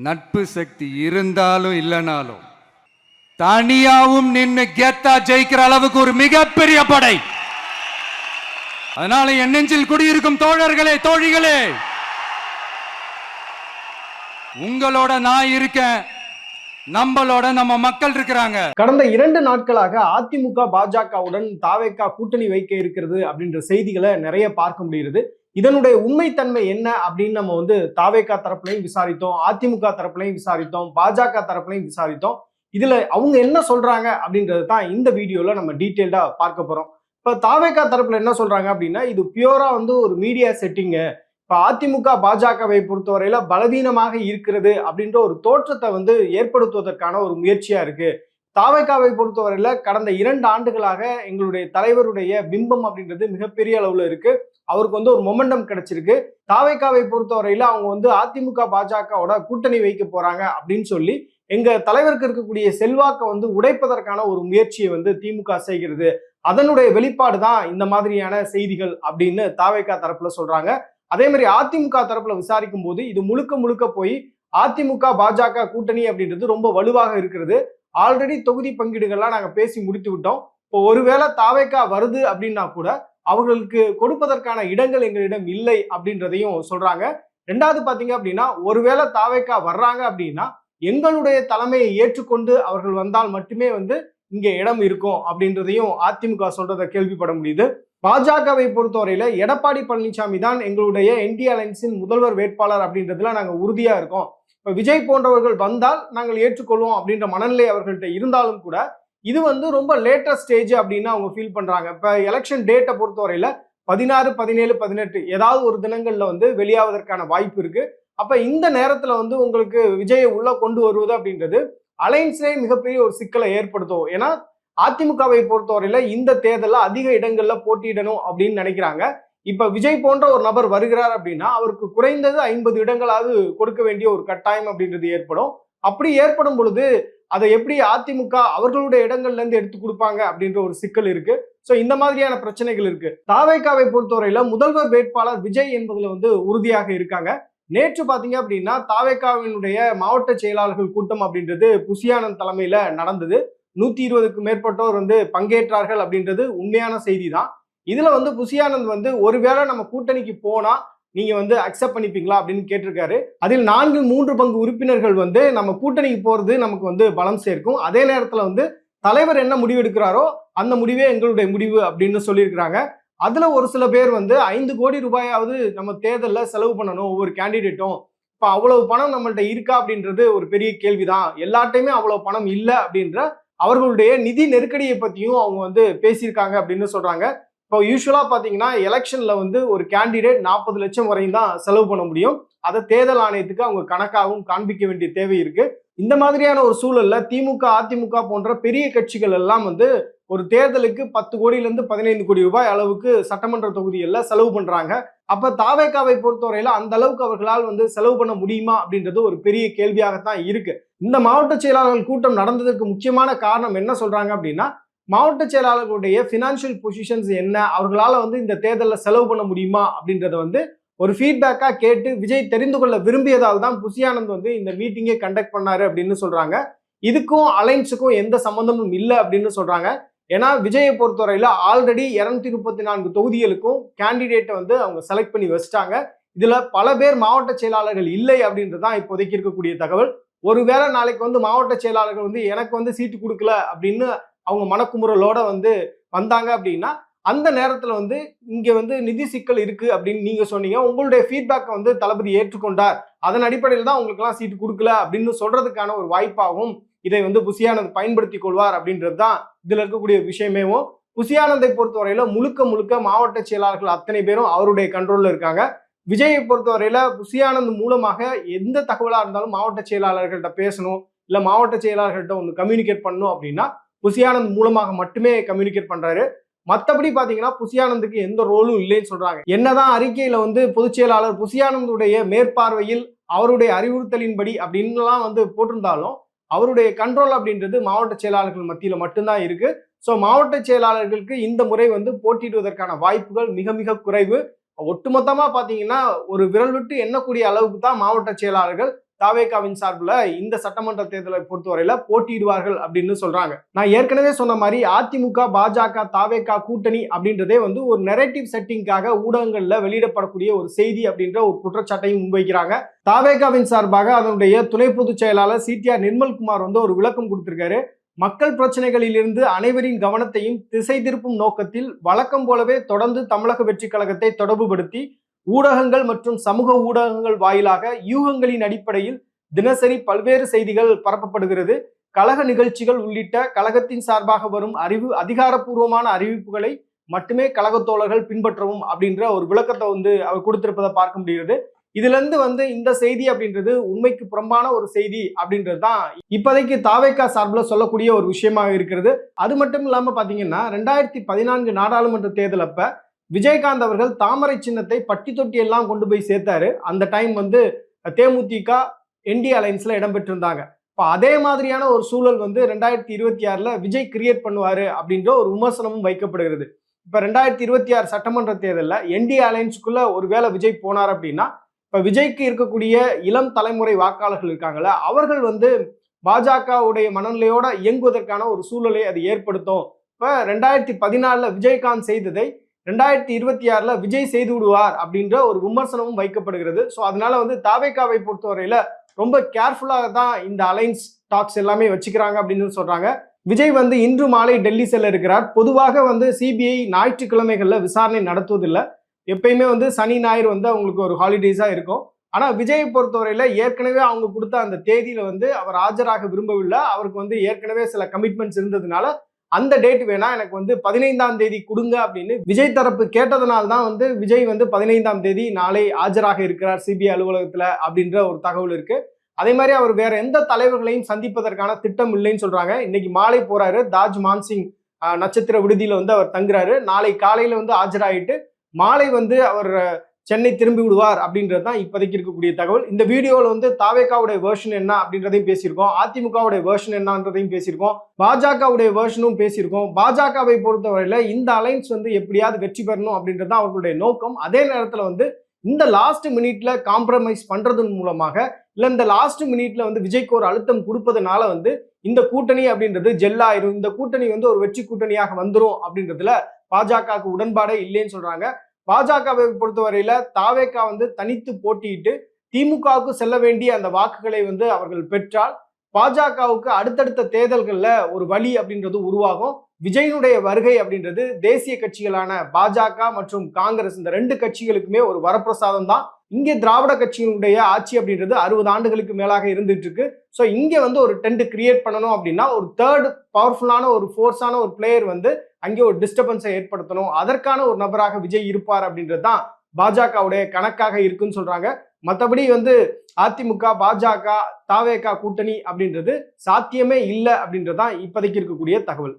நட்பு சக்தி இருந்தாலும் இல்லைனாலும் தனியாவும் நின்று கெத்தா ஜெயிக்கிற அளவுக்கு ஒரு மிகப்பெரிய படை. அதனால என் நெஞ்சில் குடியிருக்கும் தோழர்களே, தோழிகளே, உங்களோட நான் இருக்கேன், நம்மளோட நம்ம மக்கள் இருக்கிறாங்க. கடந்த 2 நாட்களாக அதிமுக பாஜகவுடன் தாவேகா கூட்டணி வைக்க இருக்கிறது அப்படின்ற செய்திகளை நிறைய பார்க்க முடியுது. இதனுடைய உண்மைத்தன்மை என்ன அப்படின்னு நம்ம தாவேகா தரப்புலையும் விசாரித்தோம், அதிமுக தரப்புலையும் விசாரித்தோம், பாஜக தரப்புலையும் விசாரித்தோம். இதுல அவங்க என்ன சொல்றாங்க அப்படின்றது தான் இந்த வீடியோல நம்ம டீட்டெயில்டா பார்க்க போறோம். இப்ப தாவேகா தரப்புல என்ன சொல்றாங்க அப்படின்னா, இது பியூரா ஒரு மீடியா செட்டிங்கு. இப்ப அதிமுக பாஜகவை பொறுத்தவரையில பலவீனமாக இருக்கிறது அப்படின்ற ஒரு தோற்றத்தை ஏற்படுத்துவதற்கான ஒரு முயற்சியா இருக்கு. தாவேகாவை பொறுத்தவரையில கடந்த 2 ஆண்டுகளாக எங்களுடைய தலைவருடைய பிம்பம் அப்படின்றது மிகப்பெரிய அளவுல இருக்கு. அவருக்கு ஒரு மொமெண்டம் கிடைச்சிருக்கு. தாவேகாவை பொறுத்தவரையில அவங்க அதிமுக பாஜகவோட கூட்டணி வைக்க போறாங்க அப்படின்னு சொல்லி எங்க தலைவருக்கு இருக்கக்கூடிய செல்வாக்கை உடைப்பதற்கான ஒரு முயற்சியை திமுக செய்கிறது. அதனுடைய வெளிப்பாடு தான் இந்த மாதிரியான செய்திகள் அப்படின்னு தாவேகா தரப்புல சொல்றாங்க. அதே மாதிரி அதிமுக தரப்புல விசாரிக்கும் போது இது முழுக்க முழுக்க போய் அதிமுக பாஜக கூட்டணி அப்படின்றது ரொம்ப வலுவாக இருக்கிறது. ஆல்ரெடி தொகுதி பங்கீடுகள்லாம் நாங்க பேசி முடித்து விட்டோம். இப்போ ஒருவேளை தாவேகா வருது அப்படின்னா கூட அவர்களுக்கு கொடுப்பதற்கான இடங்கள் எங்களிடம் இல்லை அப்படின்றதையும் சொல்றாங்க. 2வது பாத்தீங்க அப்படின்னா, ஒருவேளை தாவேகா வர்றாங்க அப்படின்னா எங்களுடைய தலைமையை ஏற்றுக்கொண்டு அவர்கள் வந்தால் மட்டுமே இங்க இடம் இருக்கும் அப்படின்றதையும் அதிமுக சொல்றதை கேள்விப்பட முடியுது. பாஜகவை பொறுத்தவரையில எடப்பாடி பழனிசாமி தான் எங்களுடைய என்டிஏ அலைன்ஸின் முதல்வர் வேட்பாளர் அப்படின்றதுல நாங்க உறுதியா இருக்கோம். இப்ப விஜய் போன்றவர்கள் வந்தால் நாங்கள் ஏற்றுக்கொள்வோம் அப்படின்ற மனநிலை அவர்கள்ட்ட இருந்தாலும் கூட இது ரொம்ப லேட்டஸ்ட் ஸ்டேஜ் அப்படின்னு அவங்க ஃபீல் பண்றாங்க. இப்ப எலெக்ஷன் டேட்டை பொறுத்தவரையில 16, 17, 18 ஏதாவது ஒரு தினங்கள்ல வெளியாவதற்கான வாய்ப்பு இருக்கு. அப்ப இந்த நேரத்துல உங்களுக்கு விஜயை உள்ள கொண்டு வருவது அப்படின்றது அலைன்ஸ்லேயே மிகப்பெரிய ஒரு சிக்கலை ஏற்படுத்தும். ஏன்னா அதிமுகவை பொறுத்தவரையில இந்த தேர்தலில் அதிக இடங்கள்ல போட்டியிடணும் அப்படின்னு நினைக்கிறாங்க. இப்ப விஜய் போன்ற ஒரு நபர் வருகிறார் அப்படின்னா அவருக்கு குறைந்தது 50 இடங்களாவது கொடுக்க வேண்டிய ஒரு கட்டாயம் அப்படின்றது ஏற்படும். அப்படி ஏற்படும் பொழுது அதை எப்படி அதிமுக அவர்களுடைய இடங்கள்ல இருந்து எடுத்து கொடுப்பாங்க அப்படின்ற ஒரு சிக்கல் இருக்கு. சோ இந்த மாதிரியான பிரச்சனைகள் இருக்கு. தாவேகாவை பொறுத்தவரையில முதல்வர் வேட்பாளர் விஜய் என்பதுல உறுதியாக இருக்காங்க. நேற்று பாத்தீங்க அப்படின்னா தாவேகாவினுடைய மாவட்ட செயலாளர்கள் கூட்டம் அப்படின்றது புசியானந்த் தலைமையில நடந்தது. 120க்கும் மேற்பட்டோர் பங்கேற்றார்கள் அப்படின்றது உண்மையான செய்தி தான். இதுல புசியானந்த் ஒருவேளை நம்ம கூட்டணிக்கு போனா நீங்க அக்செப்ட் பண்ணிப்பீங்களா அப்படின்னு கேட்டிருக்காரு. அதில் 4/3 பங்கு உறுப்பினர்கள் நம்ம கூட்டணிக்கு போறது நமக்கு பலம் சேர்க்கும். அதே நேரத்துல தலைவர் என்ன முடிவு எடுக்கிறாரோ அந்த முடிவே எங்களுடைய முடிவு அப்படின்னு சொல்லியிருக்கிறாங்க. அதுல ஒரு சில பேர் 5 கோடி ரூபாயாவது நம்ம தேர்தல்ல செலவு பண்ணணும் ஒவ்வொரு கேண்டிடேட்டும். இப்ப அவ்வளவு பணம் நம்மள்ட்ட இருக்கா அப்படின்றது ஒரு பெரிய கேள்விதான். எல்லாட்டையுமே அவ்வளவு பணம் இல்லை அப்படின்ற அவர்களுடைய நிதி நெருக்கடியை பத்தியும் அவங்க பேசியிருக்காங்க அப்படின்னு சொல்றாங்க. இப்போ யூஸ்வலா பாத்தீங்கன்னா எலெக்ஷன்ல ஒரு கேண்டிடேட் 40 லட்சம் வரையும் தான் செலவு பண்ண முடியும். அதை தேர்தல் ஆணையத்துக்கு அவங்க கணக்காகவும் காண்பிக்க வேண்டிய தேவை இருக்கு. இந்த மாதிரியான ஒரு சூழல்ல திமுக, அதிமுக போன்ற பெரிய கட்சிகள் எல்லாம் ஒரு தேர்தலுக்கு 10 கோடியிலிருந்து 15 கோடி ரூபாய் அளவுக்கு சட்டமன்ற தொகுதிகளில் செலவு பண்றாங்க. அப்ப தாவேகாவை பொறுத்தவரையில அந்த அளவுக்கு அவர்களால் செலவு பண்ண முடியுமா அப்படின்றது ஒரு பெரிய கேள்வியாகத்தான் இருக்கு. இந்த மாவட்ட செயலாளர்கள் கூட்டம் நடந்ததற்கு முக்கியமான காரணம் என்ன சொல்றாங்க அப்படின்னா, மாவட்ட செயலாளர்களுடைய பினான்சியல் பொசிஷன்ஸ் என்ன, அவர்களால இந்த தேர்தலில் செலவு பண்ண முடியுமா அப்படின்றத ஒரு ஃபீட்பேக்கா கேட்டு விஜய் தெரிந்து கொள்ள விரும்பியதால் தான் புசியானந்த் இந்த மீட்டிங்கே கண்டக்ட் பண்ணாரு அப்படின்னு சொல்றாங்க. இதுக்கும் அலைன்ஸுக்கும் எந்த சம்பந்தமும் இல்லை அப்படின்னு சொல்றாங்க. ஏன்னா விஜயை பொறுத்தவரையில ஆல்ரெடி 234 தொகுதிகளுக்கும் கேண்டிடேட்டை அவங்க செலக்ட் பண்ணி வச்சுட்டாங்க. இதுல பல பேர் மாவட்ட செயலாளர்கள் இல்லை அப்படின்றதுதான் இப்போதைக்கு இருக்கக்கூடிய தகவல். ஒருவேளை நாளைக்கு மாவட்ட செயலாளர்கள் எனக்கு சீட்டு கொடுக்கல அப்படின்னு அவங்க மனக்குமுறலோட வந்தாங்க அப்படின்னா அந்த நேரத்துல இங்க நிதி சிக்கல் இருக்கு அப்படின்னு நீங்க சொன்னீங்க. உங்களுடைய ஃபீட்பேக்கை தளபதி ஏற்றுக்கொண்டார். அதன் அடிப்படையில் தான் உங்களுக்கு எல்லாம் சீட்டு கொடுக்கல அப்படின்னு சொல்றதுக்கான ஒரு வாய்ப்பாகவும் இதை புசியானந்த் பயன்படுத்தி கொள்வார் அப்படின்றது தான் இதுல இருக்கக்கூடிய விஷயமேவும். புசியானந்தை பொறுத்தவரையில முழுக்க முழுக்க மாவட்ட செயலாளர்கள் அத்தனை பேரும் அவருடைய கண்ட்ரோல்ல இருக்காங்க. விஜயை பொறுத்தவரையில புசியானந்த் மூலமாக எந்த தகவலா இருந்தாலும் மாவட்ட செயலாளர்கள்ட்ட பேசணும், இல்ல மாவட்ட செயலாளர்கள்ட்ட ஒன்று கம்யூனிகேட் பண்ணணும் அப்படின்னா புசியானந்த் மூலமாக மட்டுமே கம்யூனிகேட் பண்றாரு. மற்றபடி பாத்தீங்கன்னா புசியானந்துக்கு எந்த ரோலும் இல்லைன்னு சொல்றாங்க. என்னதான் அறிக்கையில பொதுச் செயலாளர் புசியானந்துடைய மேற்பார்வையில் அவருடைய அறிவுறுத்தலின்படி அப்படின்லாம் போட்டிருந்தாலும் அவருடைய கண்ட்ரோல் அப்படின்றது மாவட்ட செயலாளர்கள் மத்தியில மட்டும்தான் இருக்கு. ஸோ மாவட்ட செயலாளர்களுக்கு இந்த முறை போட்டியிடுவதற்கான வாய்ப்புகள் மிக மிக குறைவு. ஒட்டுமொத்தமா பாத்தீங்கன்னா ஒரு விரல் விட்டு எண்ணக்கூடிய அளவுக்கு தான் மாவட்ட செயலாளர்கள் தாவேகாவின் சார்பில் இந்த சட்டமன்ற தேர்தலை பொறுத்தவரையில போட்டியிடுவார்கள் அப்படின்னு சொல்றாங்க. நான் ஏற்கனவே சொன்ன மாதிரி அதிமுக, பாஜக, தாவேகா கூட்டணி அப்படின்றதே வந்து ஒரு நெரேட்டிவ் செட்டிங்காக ஊடகங்கள்ல வெளியிடப்படக்கூடிய ஒரு செய்தி அப்படின்ற ஒரு குற்றச்சாட்டையும் முன்வைக்கிறாங்க. தாவேகாவின் சார்பாக அதனுடைய துணை பொதுச் செயலாளர் CTR நிர்மல்குமார் வந்து ஒரு விளக்கம் கொடுத்திருக்காரு. மக்கள் பிரச்சனைகளிலிருந்து அனைவரின் கவனத்தையும் திசை திருப்பும் நோக்கத்தில் வழக்கம் போலவே தொடர்ந்து தமிழக வெற்றி கழகத்தை தொடர்புபடுத்தி ஊடகங்கள் மற்றும் சமூக ஊடகங்கள் வாயிலாக யூகங்களின் அடிப்படையில் தினசரி பல்வேறு செய்திகள் பரப்பப்படுகிறது. கழக நிகழ்ச்சிகள் உள்ளிட்ட கழகத்தின் சார்பாக வரும் அதிகாரப்பூர்வமான அறிவிப்புகளை மட்டுமே கழக தோழர்கள் பின்பற்றவும் அப்படின்ற ஒரு விளக்கத்தை வந்து அவர் கொடுத்திருப்பதை பார்க்க முடிகிறது. இதுல இருந்து வந்து இந்த செய்தி அப்படின்றது உண்மைக்கு புறம்பான ஒரு செய்தி அப்படின்றது தான் இப்போதைக்கு தாவேகா சார்பில் சொல்லக்கூடிய ஒரு விஷயமாக இருக்கிறது. அது மட்டும் இல்லாம பாத்தீங்கன்னா 2014 நாடாளுமன்ற தேர்தல் அப்ப விஜயகாந்த் அவர்கள் தாமரை சின்னத்தை பட்டி தொட்டி எல்லாம் கொண்டு போய் சேர்த்தாரு. அந்த டைம் வந்து தேமுதிக NDA அலைன்ஸ்ல இடம்பெற்றிருந்தாங்க. இப்போ அதே மாதிரியான ஒரு சூழல் வந்து 2026 விஜய் கிரியேட் பண்ணுவாரு அப்படின்ற ஒரு விமர்சனமும் வைக்கப்படுகிறது. இப்ப 2026 சட்டமன்ற தேர்தலில் NDA அலைன்ஸுக்குள்ள ஒருவேளை விஜய் போனார் அப்படின்னா இப்ப விஜய்க்கு இருக்கக்கூடிய இளம் தலைமுறை வாக்காளர்கள் இருக்காங்கல்ல, அவர்கள் வந்து பாஜகவுடைய மனநிலையோட இயங்குவதற்கான ஒரு சூழலை அது ஏற்படுத்தும். இப்ப 2014 விஜயகாந்த் செய்ததை 2026 விஜய் செய்து விடுவார் அப்படின்ற ஒரு விமர்சனமும் வைக்கப்படுகிறது. ஸோ அதனால வந்து தாவேகாவை பொறுத்தவரையில ரொம்ப கேர்ஃபுல்லாக தான் இந்த அலைன்ஸ் டாக்ஸ் எல்லாமே வச்சுக்கிறாங்க அப்படின்னு சொல்றாங்க. விஜய் வந்து இன்று மாலை டெல்லி செல்ல இருக்கிறார். பொதுவாக வந்து CBI ஞாயிற்றுக்கிழமைகள்ல விசாரணை நடத்துவதில்லை. எப்பயுமே வந்து சனி ஞாயிறு வந்து அவங்களுக்கு ஒரு ஹாலிடேஸா இருக்கும். ஆனா விஜயை பொறுத்தவரையில ஏற்கனவே அவங்க கொடுத்த அந்த தேதியில வந்து அவர் ஆஜராக விரும்பவில்லை. அவருக்கு வந்து ஏற்கனவே சில கமிட்மெண்ட்ஸ் இருந்ததுனால அந்த டேட் வேணா எனக்கு வந்து 15ஆம் தேதி கொடுங்க அப்படின்னு விஜய் தரப்பு கேட்டதனால தான் வந்து விஜய் வந்து 15ஆம் தேதி நாளை ஆஜராக இருக்கிறார் CBI அலுவலகத்துல அப்படின்ற ஒரு தகவல் இருக்கு. அதே மாதிரி அவர் வேற எந்த தலைவர்களையும் சந்திப்பதற்கான திட்டம் இல்லைன்னு சொல்றாங்க. இன்னைக்கு மாலை போறாரு, தாஜ் மான்சிங் நட்சத்திர விடுதியில வந்து அவர் தங்குறாரு. நாளை காலையில வந்து ஆஜராயிட்டு மாலை வந்து அவர் சென்னை திரும்பி விடுவார் அப்படின்றது தான் இப்போதைக்கு இருக்கக்கூடிய தகவல். இந்த வீடியோவில் வந்து தாவேகாவுடைய வேர்ஷன் என்ன அப்படின்றதையும் பேசியிருக்கோம், அதிமுகவுடைய வேர்ஷன் என்னன்றதையும் பேசியிருக்கோம், பாஜகவுடைய வேர்ஷனும் பேசியிருக்கோம். பாஜகவை பொறுத்தவரையில இந்த அலைன்ஸ் வந்து எப்படியாவது வெற்றி பெறணும் அப்படின்றது தான் அவர்களுடைய நோக்கம். அதே நேரத்தில் வந்து இந்த லாஸ்ட் மினிட்ல காம்ப்ரமைஸ் பண்றதன் மூலமாக இல்ல இந்த லாஸ்ட் மினிட்ல வந்து விஜய்க்கு ஒரு அழுத்தம் கொடுப்பதனால வந்து இந்த கூட்டணி அப்படின்றது ஜெல்லாயிரும், இந்த கூட்டணி வந்து ஒரு வெற்றி கூட்டணியாக வந்துரும் அப்படின்றதுல பாஜகவுக்கு உடன்பாடே இல்லைன்னு சொல்றாங்க. பாஜகவை பொறுத்தவரையில தாவேகா வந்து தனித்து போட்டியிட்டு திமுகவுக்கு செல்ல வேண்டிய அந்த வாக்குகளை வந்து அவர்கள் பெற்றால் பாஜகவுக்கு அடுத்தடுத்த தேர்தல்கள்ல ஒரு வழி அப்படின்றது உருவாகும். விஜயனுடைய வருகை அப்படின்றது தேசிய கட்சிகளான பாஜக மற்றும் காங்கிரஸ் இந்த ரெண்டு கட்சிகளுக்குமே ஒரு வரப்பிரசாதம் தான். இங்கே திராவிட கட்சிகளுடைய ஆட்சி அப்படின்றது 60 ஆண்டுகளுக்கு மேலாக இருந்துட்டு இருக்கு. ஸோ இங்க வந்து ஒரு டென்ட் கிரியேட் பண்ணணும் அப்படின்னா ஒரு தேர்ட் பவர்ஃபுல்லான ஒரு ஃபோர்ஸான ஒரு பிளேயர் வந்து அங்கே ஒரு டிஸ்டர்பன்ஸை ஏற்படுத்தணும். அதற்கான ஒரு நபராக விஜய் இருப்பார் அப்படின்றது தான் பாஜகவுடைய கணக்காக இருக்குன்னு சொல்றாங்க. மற்றபடி வந்து அதிமுக, பாஜக, தாவேகா கூட்டணி அப்படின்றது சாத்தியமே இல்லை அப்படின்றதான் இப்போதைக்கு இருக்கக்கூடிய தகவல்.